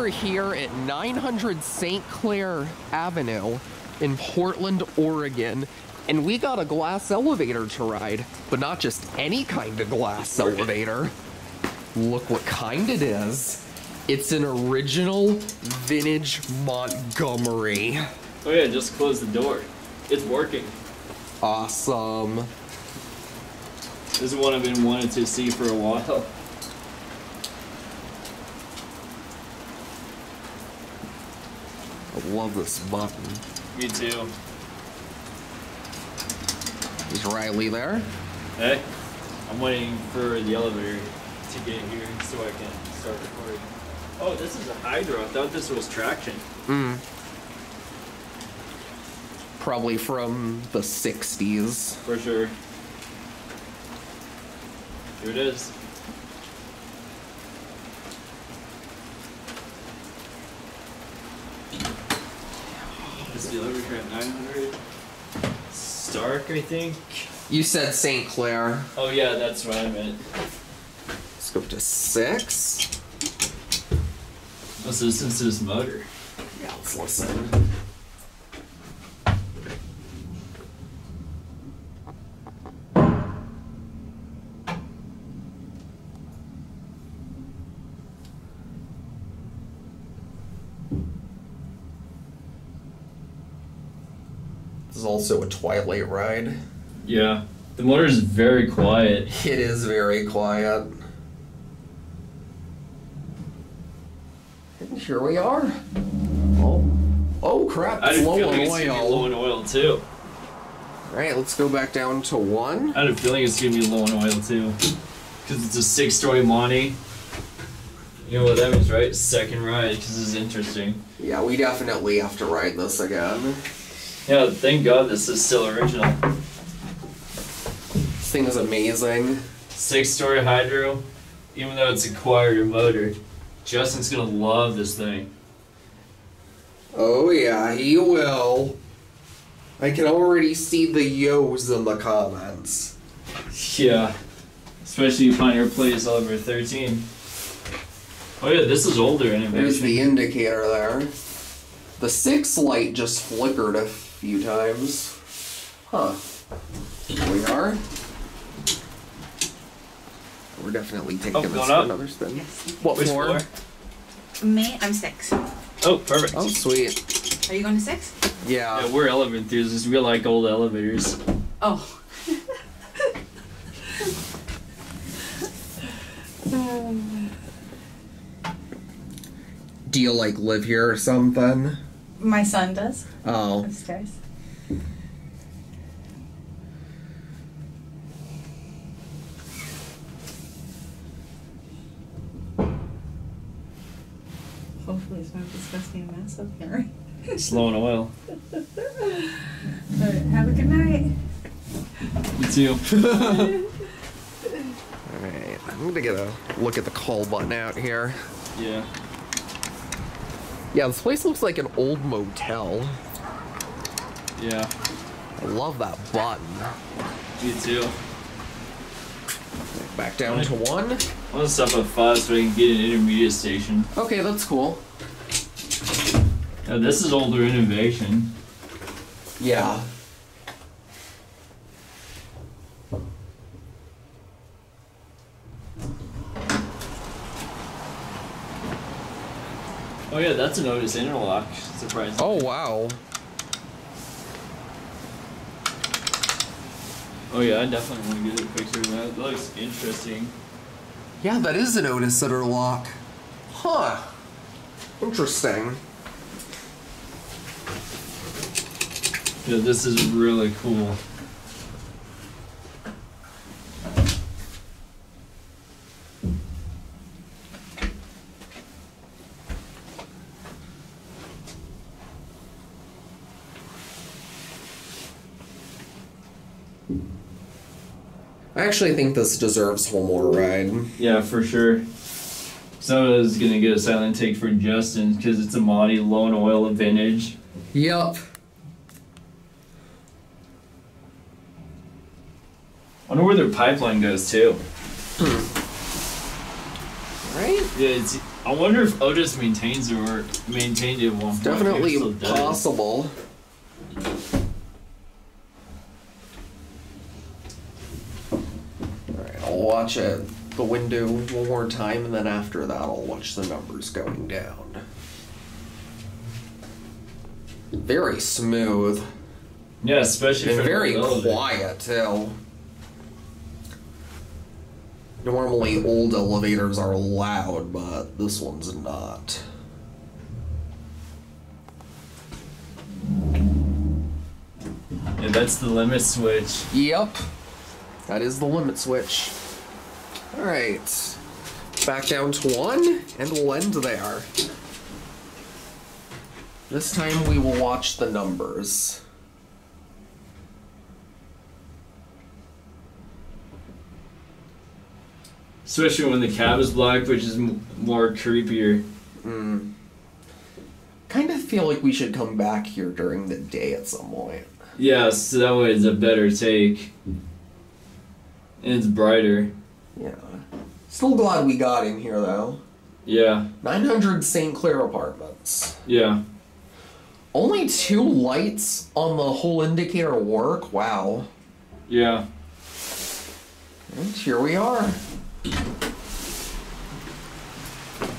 are here at 900 St. Clair Avenue in Portland, Oregon, and we got a glass elevator to ride, but not just any kind of glass elevator. Look what kind it is. It's an original vintage Montgomery. Oh yeah, just close the door. It's working. Awesome. This is one I've been wanting to see for a while. I love this button. Me too. Is Riley there? Hey, I'm waiting for the elevator to get here so I can start recording. Oh, this is a hydro. I thought this was traction. Probably from the 60s. For sure. Here it is. This elevator at 900. Stark, I think. You said St. Clair. Oh yeah, that's what I meant. Let's go up to 6. Let's listen to this motor. Yeah, let's listen. This is also a Twilight ride. Yeah, the motor is very quiet. It is very quiet. And here we are. Oh crap, I it's had a low feeling on it's gonna be oil. low on oil too. Alright, let's go back down to 1. I had a feeling it's gonna be low on oil too. Because it's a 6-story Monty. You know what that means, right? Second ride, because this is interesting. Yeah, we definitely have to ride this again. Yeah, thank God this is still original. This thing is amazing. 6-story hydro, even though it's a quieter motor. Justin's gonna love this thing. Oh yeah, he will. I can already see the yo's in the comments. Yeah, especially Pioneer Place Oliver 13. Oh yeah, this is older anyway. There's the indicator there. The 6 light just flickered a few times. Huh. Here we are. We're definitely taking this going for up? another spin. Yes. What Which floor? Me, I'm 6. Oh, perfect. Oh, sweet. Are you going to 6? Yeah. Yeah, we're elevator enthusiasts. We like old elevators. Oh. Do you like live here or something? My son does. Oh. Upstairs. Hopefully it's not disgusting a mess up here. Slow on oil. But have a good night. You too. Alright, I'm gonna get a look at the call button out here. Yeah. Yeah, this place looks like an old motel. Yeah. I love that button. You too. Back down to 1. I want to stop at 5 so I can get an intermediate station. Okay, that's cool. Now this is older innovation. Yeah. Oh yeah, that's an Otis interlock. Surprising. Oh, wow. Oh yeah, I definitely want to get a picture of that. That looks interesting. Yeah, that is an Otis interlock. Huh. Interesting. Yeah, this is really cool. I actually think this deserves one more ride. Yeah, for sure. Someone's gonna get a silent take for Justin because it's a Monty low in oil vintage. Yep. I wonder where their pipeline goes too. Right? Yeah, it's I wonder if Otis maintains it or maintained it at one point. Definitely Still does. possible. Alright, I'll watch it the window one more time, and then after that I'll watch the numbers going down. Very smooth. Yeah, especially And for very the elevator. quiet too. Normally old elevators are loud, but this one's not. Yeah, that's the limit switch. Yep. That is the limit switch. Alright. Back down to 1, and we'll end there. This time we will watch the numbers. Especially when the cab is black, which is more creepier. Kind of feel like we should come back here during the day at some point. Yeah, so that way it's a better take. And it's brighter. Yeah. Still glad we got in here though. Yeah, 900 St. Clair Apartments. yeah. Only 2 lights on the whole indicator work? Wow. Yeah. And here we are.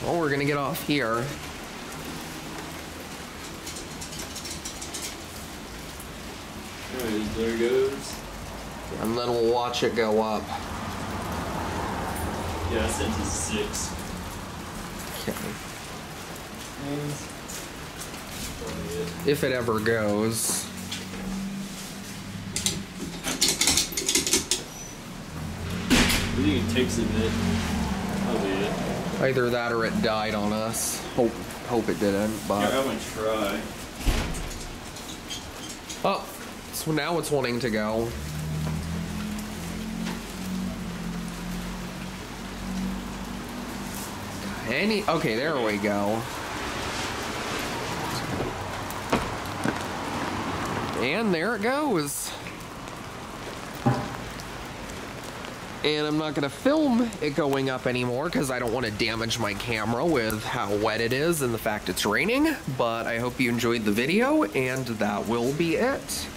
Well, we're gonna get off here. Alright, there it goes. And then we'll watch it go up. Yeah, I set to 6. Okay. If it ever goes. I think it takes a bit. Probably it. Either that or it died on us. Hope it didn't, Yeah, but... I'm gonna try. Oh, so now it's wanting to go. Okay, there we go. And there it goes. And I'm not going to film it going up anymore because I don't want to damage my camera with how wet it is and the fact it's raining. But I hope you enjoyed the video, and that will be it.